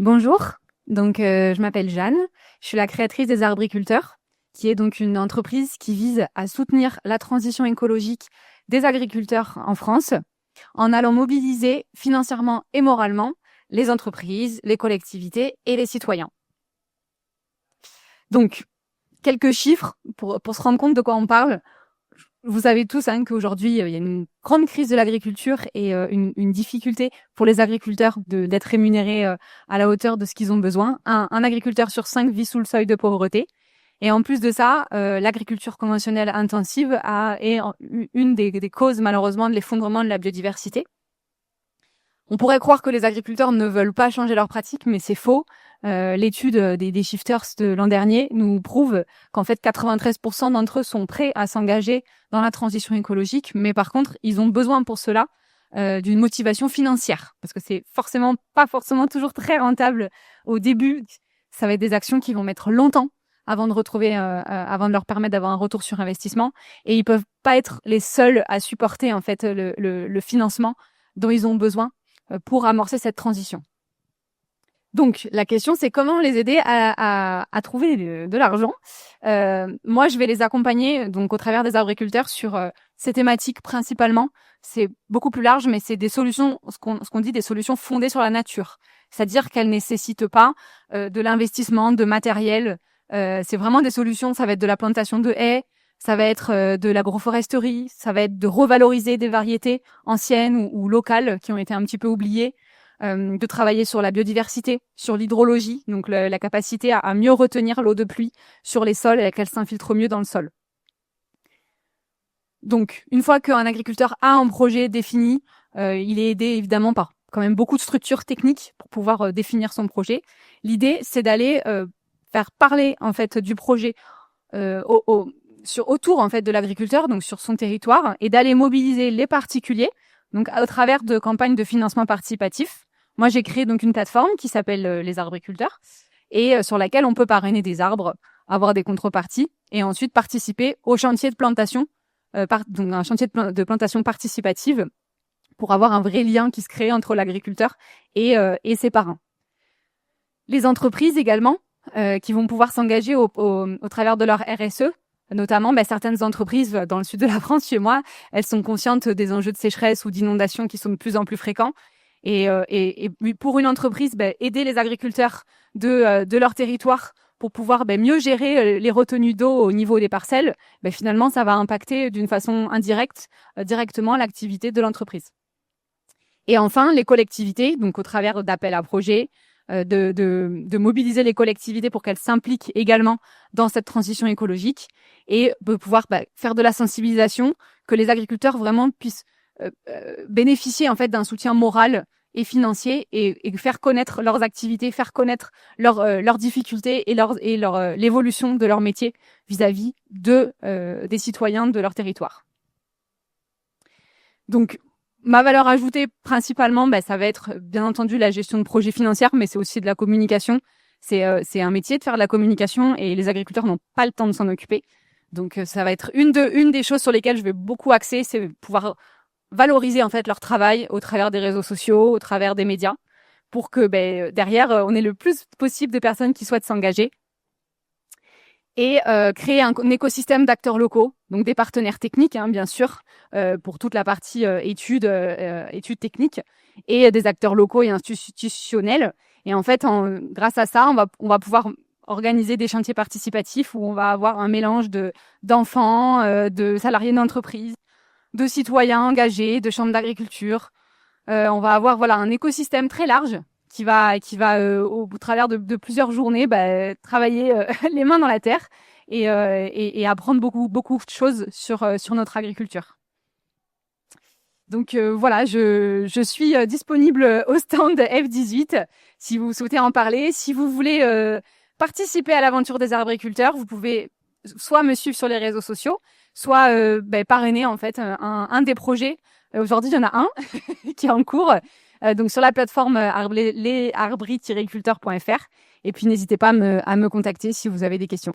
Bonjour, je m'appelle Jeanne, je suis la créatrice des Arbriculteurs, qui est donc une entreprise qui vise à soutenir la transition écologique des agriculteurs en France en allant mobiliser financièrement et moralement les entreprises, les collectivités et les citoyens. Donc, quelques chiffres pour se rendre compte de quoi on parle. Vous savez tous qu'aujourd'hui, il y a une grande crise de l'agriculture et une difficulté pour les agriculteurs d'être rémunérés à la hauteur de ce qu'ils ont besoin. Un agriculteur sur 5 vit sous le seuil de pauvreté. Et en plus de ça, l'agriculture conventionnelle intensive est une des causes, malheureusement, de l'effondrement de la biodiversité. On pourrait croire que les agriculteurs ne veulent pas changer leurs pratiques, mais c'est faux. L'étude des Shifters de l'an dernier nous prouve qu'en fait 93% d'entre eux sont prêts à s'engager dans la transition écologique, mais par contre ils ont besoin pour cela d'une motivation financière, parce que c'est pas forcément toujours très rentable au début. Ça va être des actions qui vont mettre longtemps avant de leur permettre d'avoir un retour sur investissement, et ils peuvent pas être les seuls à supporter en fait le financement dont ils ont besoin pour amorcer cette transition. Donc, la question, c'est comment les aider à trouver de l'argent. Moi, je vais les accompagner donc au travers des Arbriculteurs sur ces thématiques principalement. C'est beaucoup plus large, mais c'est des solutions, ce qu'on dit des solutions fondées sur la nature. C'est-à-dire qu'elles nécessitent pas de l'investissement, de matériel. C'est vraiment des solutions, ça va être de la plantation de haies, ça va être de l'agroforesterie, ça va être de revaloriser des variétés anciennes ou locales qui ont été un petit peu oubliées. De travailler sur la biodiversité, sur l'hydrologie, donc la capacité à mieux retenir l'eau de pluie sur les sols et qu'elle s'infiltre mieux dans le sol. Donc, une fois qu'un agriculteur a un projet défini, il est aidé évidemment par quand même beaucoup de structures techniques pour pouvoir définir son projet. L'idée, c'est d'aller faire parler en fait du projet autour en fait de l'agriculteur, donc sur son territoire, et d'aller mobiliser les particuliers, donc au travers de campagnes de financement participatif. Moi, j'ai créé donc une plateforme qui s'appelle les Arbriculteurs et sur laquelle on peut parrainer des arbres, avoir des contreparties et ensuite participer au chantier de plantation, donc un chantier de plantation participative pour avoir un vrai lien qui se crée entre l'agriculteur et ses parrains. Les entreprises également qui vont pouvoir s'engager au travers de leur RSE. Notamment, certaines entreprises dans le sud de la France, chez moi, elles sont conscientes des enjeux de sécheresse ou d'inondation qui sont de plus en plus fréquents. Et pour une entreprise, aider les agriculteurs de leur territoire pour pouvoir mieux gérer les retenues d'eau au niveau des parcelles, finalement, ça va impacter d'une façon indirecte directement l'activité de l'entreprise. Et enfin, les collectivités, donc au travers d'appels à projets, de mobiliser les collectivités pour qu'elles s'impliquent également dans cette transition écologique et de pouvoir faire de la sensibilisation, que les agriculteurs vraiment puissent bénéficier en fait d'un soutien moral et financier et faire connaître leurs activités, faire connaître leurs difficultés et l'évolution de leur métier vis-à-vis des citoyens de leur territoire. Donc, ma valeur ajoutée, principalement, ça va être, bien entendu, la gestion de projets financiers, mais c'est aussi de la communication. C'est un métier de faire de la communication et les agriculteurs n'ont pas le temps de s'en occuper. Donc, ça va être une des choses sur lesquelles je vais beaucoup axer, c'est pouvoir valoriser, en fait, leur travail au travers des réseaux sociaux, au travers des médias, pour que, derrière, on ait le plus possible de personnes qui souhaitent s'engager. Et créer un écosystème d'acteurs locaux, donc des partenaires techniques, bien sûr, pour toute la partie études techniques, et des acteurs locaux et institutionnels. Et en fait, grâce à ça, on va pouvoir organiser des chantiers participatifs où on va avoir un mélange d'enfants, de salariés d'entreprise, de citoyens engagés, de chambres d'agriculture. On va avoir un écosystème très large qui va au travers de plusieurs journées travailler les mains dans la terre et apprendre beaucoup de choses sur notre agriculture. Donc je suis disponible au stand F18 si vous souhaitez en parler. Si vous voulez participer à l'aventure des Arbriculteurs, vous pouvez soit me suivre sur les réseaux sociaux, soit parrainer en fait un des projets. Aujourd'hui, il y en a un qui est en cours. Donc sur la plateforme lesarbri-culteurs.fr et puis n'hésitez pas à me contacter si vous avez des questions.